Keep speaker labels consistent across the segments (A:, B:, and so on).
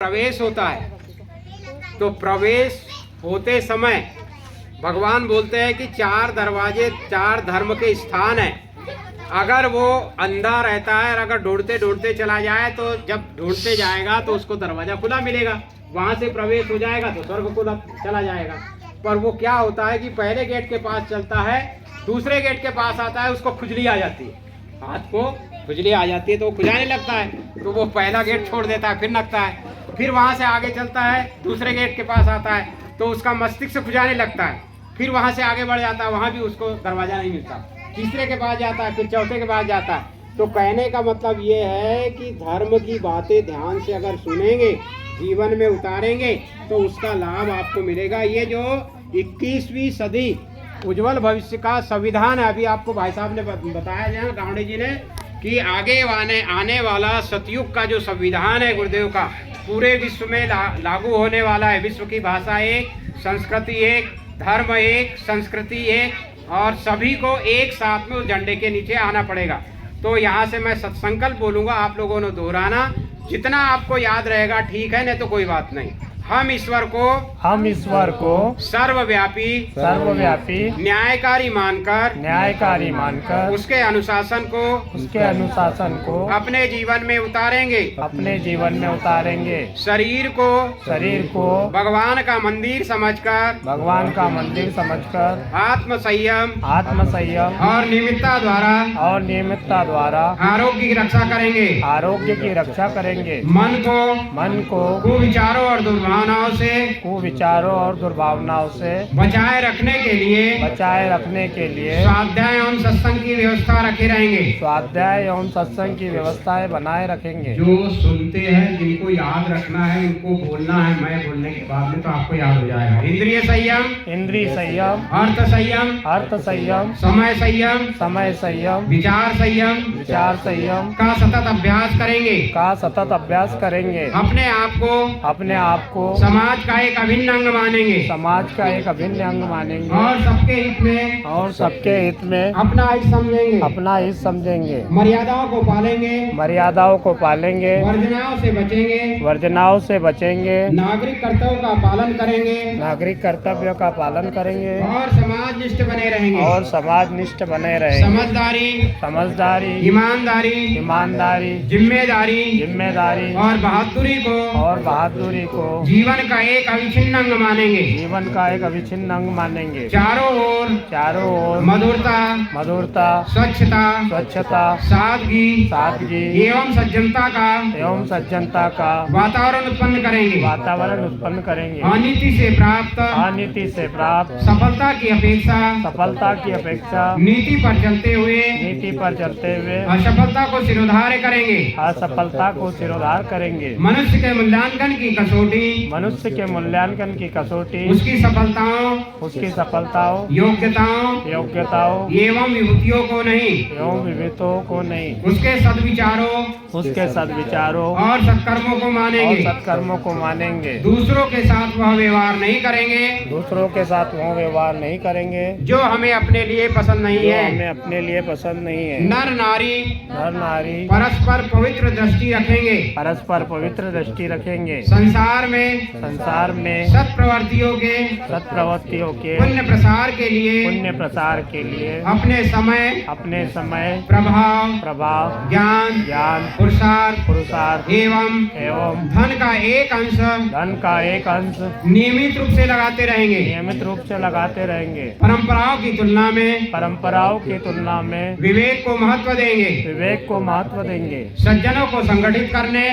A: प्रवेश होता है, तो प्रवेश होते समय भगवान बोलते हैं कि 4 दरवाजे 4 धर्म के स्थान हैं। अगर वो अंधा रहता है और अगर ढूंढते ढूंढते चला जाए तो जब ढूंढते जाएगा तो उसको दरवाजा खुला मिलेगा, वहां से प्रवेश हो जाएगा तो स्वर्ग खुला चला जाएगा। पर वो क्या होता है कि पहले गेट के पास चलता है, दूसरे गेट के पास आता है, उसको खुजली आ जाती है, हाथ को खुजली आ जाती है तो वो खुजाने लगता है, तो वो पहला गेट छोड़ देता है, फिर लगता है, फिर वहां से आगे चलता है, दूसरे गेट के पास आता है तो उसका मस्तिष्क खुजाने लगता है, फिर वहां से आगे बढ़ जाता है, वहां भी उसको दरवाजा नहीं मिलता, तीसरे के पास जाता है, फिर चौथे के पास जाता है। तो कहने का मतलब ये है कि धर्म की बातें ध्यान से अगर सुनेंगे, जीवन में उतारेंगे तो उसका लाभ आपको मिलेगा। ये जो 21वीं सदी उज्जवल भविष्य का संविधान है, अभी आपको भाई साहब ने बताया जाए गावड़े जी ने कि आगे आने वाला सतयुग का जो संविधान है गुरुदेव का, पूरे विश्व में लागू होने वाला है। विश्व की भाषा एक, संस्कृति एक, धर्म एक, संस्कृति एक, और सभी को एक साथ में उस झंडे के नीचे आना पड़ेगा। तो यहाँ से मैं सत्संकल्प बोलूँगा, आप लोगों ने दोहराना, जितना आपको याद रहेगा ठीक है, नहीं तो कोई बात नहीं। हम ईश्वर को सर्वव्यापी न्यायकारी मानकर उसके अनुशासन को अपने जीवन में उतारेंगे। शरीर को भगवान का मंदिर समझकर आत्म संयम और नियमितता द्वारा आरोग्य की रक्षा करेंगे। मन को कुविचारों और दुर्भावनाओं से बचाए रखने के लिए स्वाध्याय एवं सत्संग की व्यवस्थाएं बनाए रखेंगे। जो सुनते हैं, जिनको याद रखना है, इनको बोलना है, मैं बोलने के बाद में तो आपको याद हो जाएगा। इंद्रिय संयम, अर्थ संयम, समय संयम, विचार संयम का सतत अभ्यास करेंगे। अपने आप को समाज का एक अभिन्न अंग मानेंगे और सबके हित में अपना हित समझेंगे। मर्यादाओं को पालेंगे, वर्जनाओं से बचेंगे, नागरिक कर्तव्यों का पालन करेंगे और समाजनिष्ठ बने रहेंगे। समझदारी, ईमानदारी, जिम्मेदारी और बहादुरी को जीवन का एक अविच्छिन्न अंग मानेंगे। चारों ओर मधुरता, स्वच्छता, सादगी एवं सज्जनता का वातावरण उत्पन्न करेंगे। अनीति से प्राप्त सफलता की अपेक्षा नीति पर चलते हुए असफलता को सिरोधार करेंगे। मनुष्य के मूल्यांकन की कसौटी उसकी सफलताओं, योग्यताओं एवं विभूतियों को नहीं, उसके सद्विचारों और सत्कर्मों को मानेंगे। दूसरों के साथ वह व्यवहार नहीं करेंगे जो हमें अपने लिए पसंद नहीं है। नर नारी परस्पर पवित्र दृष्टि रखेंगे। संसार में सत्प्रवृत्तियों के पुण्य प्रसार के लिए अपने समय प्रभाव ज्ञान पुरुषार्थ एवं धन का एक अंश नियमित रूप से लगाते रहेंगे। परंपराओं की तुलना में विवेक को महत्व देंगे। सज्जनों को संगठित करने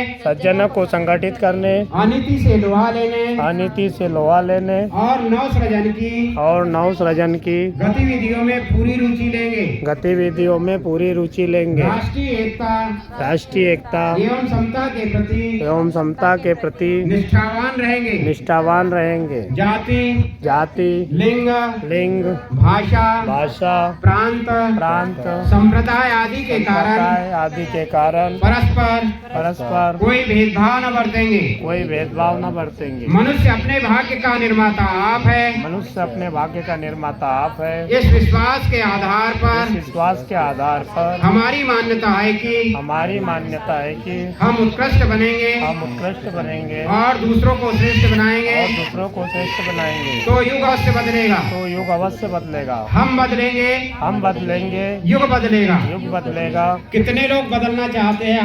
A: अनीति से लोहा लेने और नव सृजन की गतिविधियों में पूरी रुचि लेंगे। राष्ट्रीय एकता एवं समता के प्रति निष्ठावान रहेंगे। जाति लिंग भाषा प्रांत संप्रदाय आदि के कारण परस्पर कोई भेदभाव न
B: बरतेंगे।
A: मनुष्य अपने भाग्य का निर्माता आप है।
B: मनुष्य अपने भाग्य का निर्माता आप है।
A: इस विश्वास के आधार
B: इस
A: पर
B: विश्वास के आधार पर
A: हमारी मान्यता है कि
B: हमारी मान्यता है कि
A: हम उत्कृष्ट बनेंगे
B: हम उत्कृष्ट बनेंगे
A: और दूसरों को श्रेष्ठ बनाएंगे।
B: और दूसरों को श्रेष्ठ बनाएंगे।
A: तो युग अवश्य बदलेगा।
B: तो युग अवश्य बदलेगा।
A: हम बदलेंगे,
B: हम बदलेंगे,
A: युग बदलेगा।
B: युग बदलेगा।
A: कितने लोग बदलना चाहते हैं?